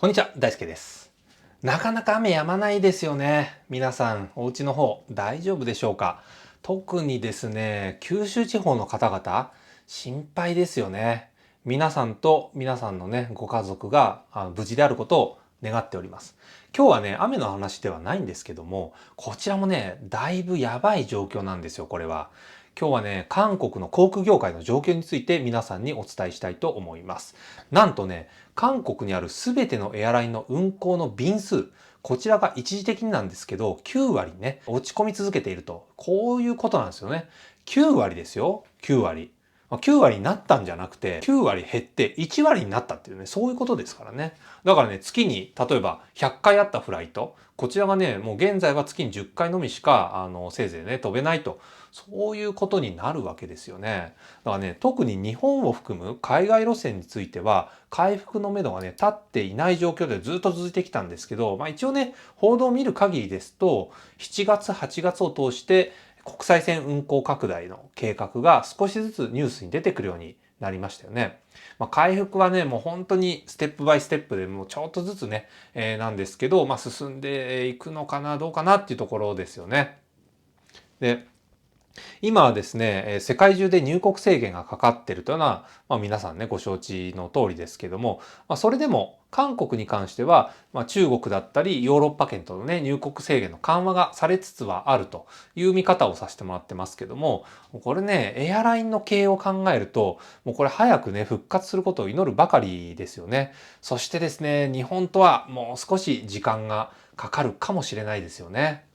こんにちは、大輔です。なかなか雨止まないですよね。皆さん、お家の方、大丈夫でしょうか？特にですね、九州地方の方々、心配ですよね。皆さんと皆さんのね、ご家族が無事であることを願っております。今日はね、雨の話ではないんですけども、こちらもね、だいぶやばい状況なんですよ、これは。今日はね、韓国の航空業界の状況について皆さんにお伝えしたいと思います。なんとね、韓国にある全てのエアラインの運航の便数、こちらが一時的になんですけど、9割ね、落ち込み続けていると。こういうことなんですよね。9割ですよ。9割。9割になったんじゃなくて、9割減って1割になったっていうね、そういうことですからね。だからね、月に例えば100回あったフライト、こちらがね、もう現在は月に10回のみしか、せいぜいね、飛べないと。そういうことになるわけですよね。だからね、特に日本を含む海外路線については、回復のめどがね、立っていない状況でずっと続いてきたんですけど、一応ね、報道を見る限りですと、7月、8月を通して国際線運航拡大の計画が少しずつニュースに出てくるようになりましたよね。回復はね、もう本当にステップバイステップでもうちょっとずつね、なんですけど、進んでいくのかな、どうかなっていうところですよね。で、今はですね、世界中で入国制限がかかっているというのは、皆さんね、ご承知の通りですけども、それでも韓国に関しては、中国だったりヨーロッパ圏とのね、入国制限の緩和がされつつはあるという見方をさせてもらってますけども、これね、エアラインの経営を考えると、もうこれ早くね、復活することを祈るばかりですよね。そしてですね、日本とはもう少し時間がかかるかもしれないですよね。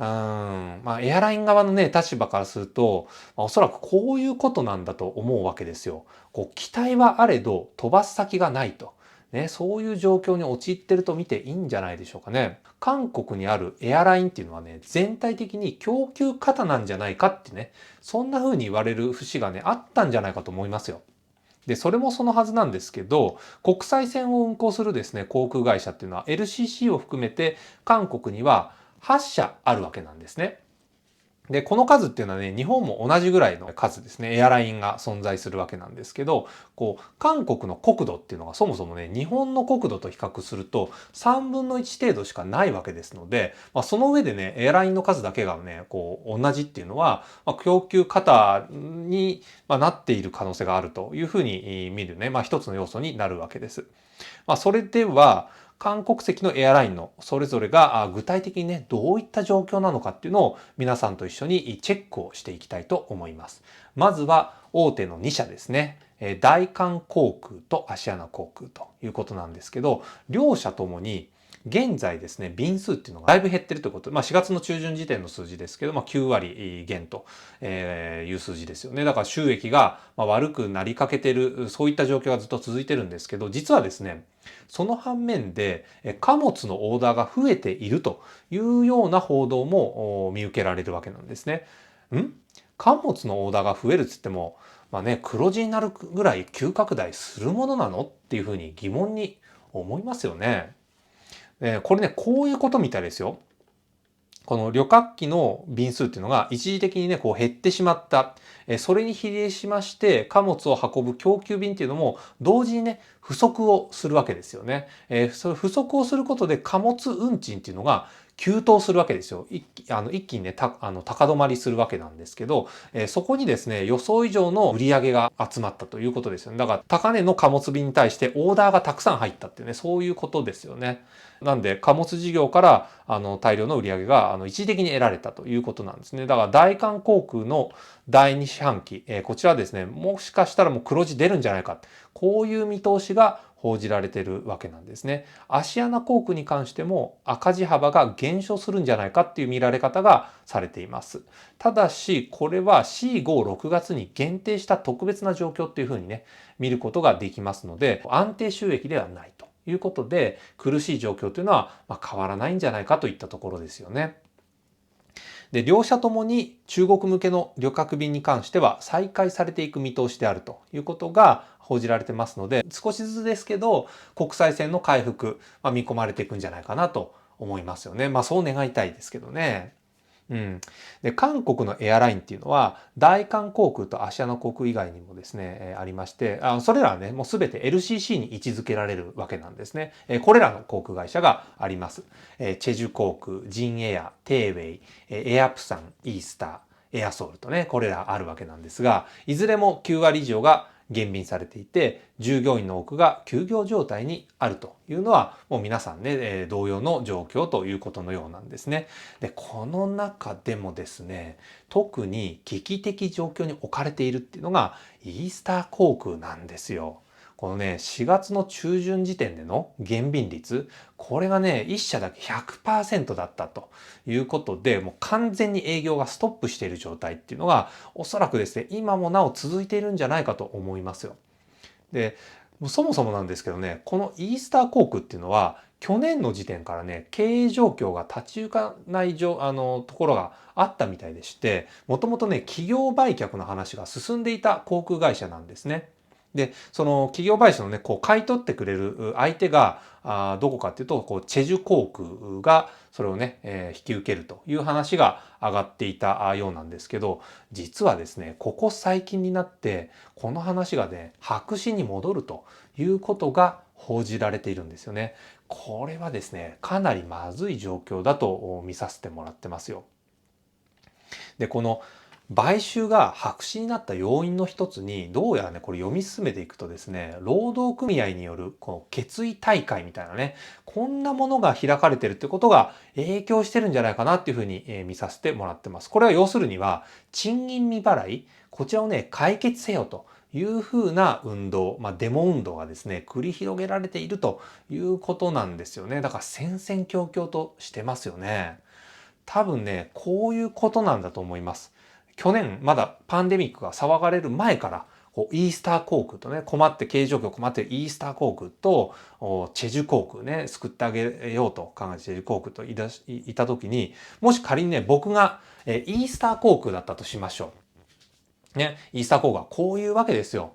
エアライン側のね、立場からすると、おそらくこういうことなんだと思うわけですよ。こう、期待はあれど飛ばす先がないと。ね、そういう状況に陥ってると見ていいんじゃないでしょうかね。韓国にあるエアラインっていうのはね、全体的に供給過多なんじゃないかってね、そんな風に言われる節がね、あったんじゃないかと思いますよ。で、それもそのはずなんですけど、国際線を運航するですね、航空会社っていうのは LCC を含めて韓国には8社あるわけなんですね。で、この数っていうのはね、日本も同じぐらいの数ですね、エアラインが存在するわけなんですけど、こう、韓国の国土っていうのがそもそもね、日本の国土と比較すると3分の1程度しかないわけですので、その上でね、エアラインの数だけがね、こう、同じっていうのは、供給過多になっている可能性があるというふうに見るね、一つの要素になるわけです。それでは、韓国籍のエアラインのそれぞれが具体的にね、どういった状況なのかっていうのを皆さんと一緒にチェックをしていきたいと思います。まずは大手の2社ですね。大韓航空とアシアナ航空ということなんですけど、両社ともに現在ですね、便数っていうのがだいぶ減ってるということ。4月の中旬時点の数字ですけど、9割減という数字ですよね。だから収益が悪くなりかけてる、そういった状況がずっと続いてるんですけど、実はですね、その反面で貨物のオーダーが増えているというような報道も見受けられるわけなんですね。貨物のオーダーが増えるっつっても、黒字になるぐらい急拡大するものなのっていうふうに疑問に思いますよね。これね、こういうことみたいですよ。この旅客機の便数っていうのが一時的にね、こう減ってしまった。それに比例しまして貨物を運ぶ供給便っていうのも同時にね、不足をするわけですよね。それ不足をすることで貨物運賃っていうのが急騰するわけですよ。一気にね、高止まりするわけなんですけど、そこにですね、予想以上の売り上げが集まったということですよね。だから高値の貨物便に対してオーダーがたくさん入ったっていうね、そういうことですよね。なんで貨物事業から大量の売り上げが一時的に得られたということなんですね。だから大韓航空の第2四半期、こちらはですね、もしかしたらもう黒字出るんじゃないか。こういう見通しが報じられているわけなんですね。アシアナ航空に関しても赤字幅が減少するんじゃないかっていう見られ方がされています。ただし、これは C5、6月に限定した特別な状況っていうふうにね、見ることができますので、安定収益ではないということで、苦しい状況というのは変わらないんじゃないかといったところですよね。で、両社ともに中国向けの旅客便に関しては再開されていく見通しであるということが報じられてますので、少しずつですけど国際線の回復、見込まれていくんじゃないかなと思いますよね。そう願いたいですけどね。うん。で、韓国のエアラインっていうのは、大韓航空とアシアナ航空以外にもですね、ありまして、それらはね、もうすべて LCC に位置づけられるわけなんですね。これらの航空会社があります。チェジュ航空、ジンエア、テイウェイ、エアプサン、イースター、エアソールとね、これらあるわけなんですが、いずれも9割以上が減便されていて、従業員の多くが休業状態にあるというのは、もう皆さんね、同様の状況ということのようなんですね。で、この中でもですね、特に危機的状況に置かれているっていうのが、イースター航空なんですよ。このね、4月の中旬時点での減便率、これがね、1社だけ100%だったということで、もう完全に営業がストップしている状態っていうのが、おそらくですね、今もなお続いているんじゃないかと思いますよ。で、そもそもなんですけどね、このイースター航空っていうのは、去年の時点からね、経営状況が立ち行かないところがあったみたいでして、もともとね、企業売却の話が進んでいた航空会社なんですね。で、その企業買収のね、こう買い取ってくれる相手が、どこかっていうと、こう、チェジュ航空がそれをね、引き受けるという話が上がっていたようなんですけど、実はですね、ここ最近になって、この話がね、白紙に戻るということが報じられているんですよね。これはですね、かなりまずい状況だと見させてもらってますよ。で、この買収が白紙になった要因の一つに、どうやらね、これ読み進めていくとですね、労働組合によるこの決意大会みたいなね、こんなものが開かれてるってことが影響してるんじゃないかなっていうふうに見させてもらってます。これは要するには、賃金未払い、こちらをね、解決せよというふうな運動、デモ運動がですね、繰り広げられているということなんですよね。だから戦々恐々としてますよね。多分ね、こういうことなんだと思います。去年、まだパンデミックが騒がれる前から、イースター航空とね、経営状況困っているイースター航空と、チェジュ航空ね、救ってあげようと考えてチェジュ航空といた時に、もし仮にね、僕が、イースター航空だったとしましょう。ね、イースター航空はこういうわけですよ。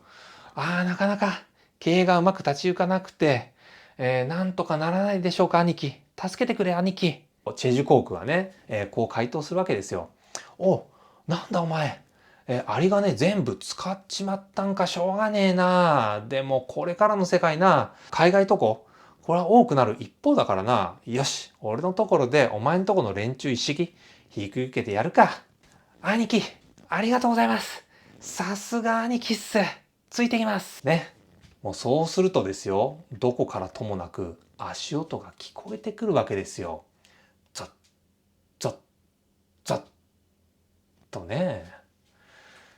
なかなか経営がうまく立ち行かなくて、なんとかならないでしょうか、兄貴。助けてくれ、兄貴。チェジュ航空はね、こう回答するわけですよ。お、なんだお前。アリがね、全部使っちまったんかしょうがねえな。でもこれからの世界な、海外渡航、これは多くなる一方だからな。よし、俺のところでお前のところの連中一式、引き受けてやるか。兄貴、ありがとうございます。さすが兄貴っす。ついてきます。ね。もうそうするとですよ、どこからともなく足音が聞こえてくるわけですよ。ザッ、ザッ、ザッとね。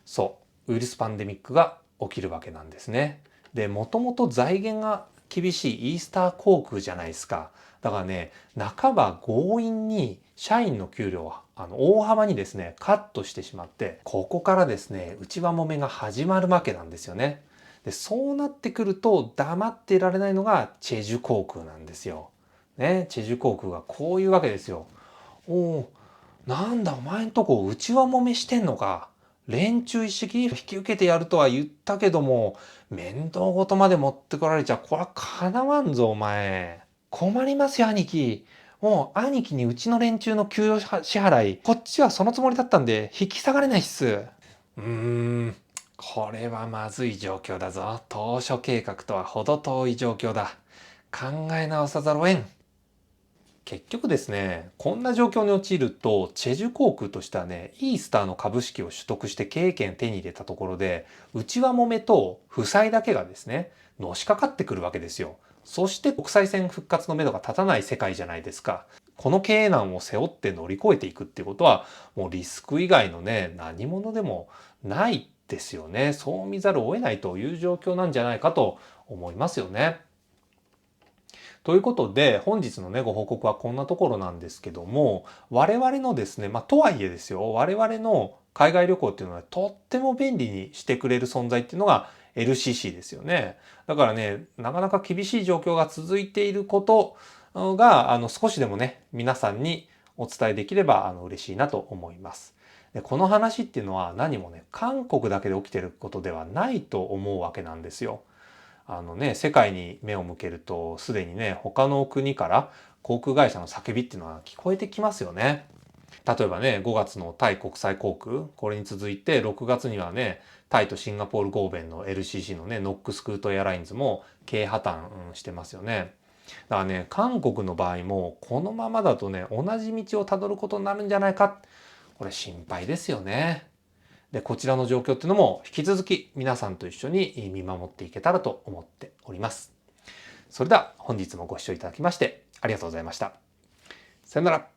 そう、ウイルスパンデミックが起きるわけなんですね。で、もともと財源が厳しいイースター航空じゃないですか。だからね、半ば強引に社員の給料を大幅にですね、カットしてしまって、ここからですね、内輪もめが始まるわけなんですよね。で、そうなってくると黙っていられないのがチェジュ航空なんですよ。ね、チェジュ航空がこういうわけですよ。おお、なんだお前んとこ内輪もめしてんのか。連中一式引き受けてやるとは言ったけども、面倒事まで持ってこられちゃ、これはかなわんぞ、お前。困りますよ、兄貴。もう、兄貴にうちの連中の給与支払い、こっちはそのつもりだったんで、引き下がれないっす。これはまずい状況だぞ。当初計画とは程遠い状況だ。考え直さざるを得ん。結局ですね、こんな状況に陥ると、チェジュ航空としてはね、イースターの株式を取得して経営権手に入れたところで、内輪もめと負債だけがですね、のしかかってくるわけですよ。そして国際線復活の目処が立たない世界じゃないですか。この経営難を背負って乗り越えていくっていうことは、もうリスク以外のね、何者でもないですよね。そう見ざるを得ないという状況なんじゃないかと思いますよね。ということで、本日のね、ご報告はこんなところなんですけども、我々のですね、とはいえですよ、我々の海外旅行っていうのはとっても便利にしてくれる存在っていうのが LCC ですよね。だからね、なかなか厳しい状況が続いていることが、少しでもね、皆さんにお伝えできれば、嬉しいなと思います。で、この話っていうのは何もね、韓国だけで起きてることではないと思うわけなんですよ。世界に目を向けると、すでにね、他の国から航空会社の叫びっていうのは聞こえてきますよね。例えばね、5月のタイ国際航空、これに続いて6月にはね、タイとシンガポール合弁の LCC のね、ノックスクートエアラインズも経営破綻してますよね。だからね、韓国の場合もこのままだとね、同じ道をたどることになるんじゃないか。これ心配ですよね。で、こちらの状況っていうのも引き続き皆さんと一緒に見守っていけたらと思っております。それでは本日もご視聴いただきましてありがとうございました。さよなら。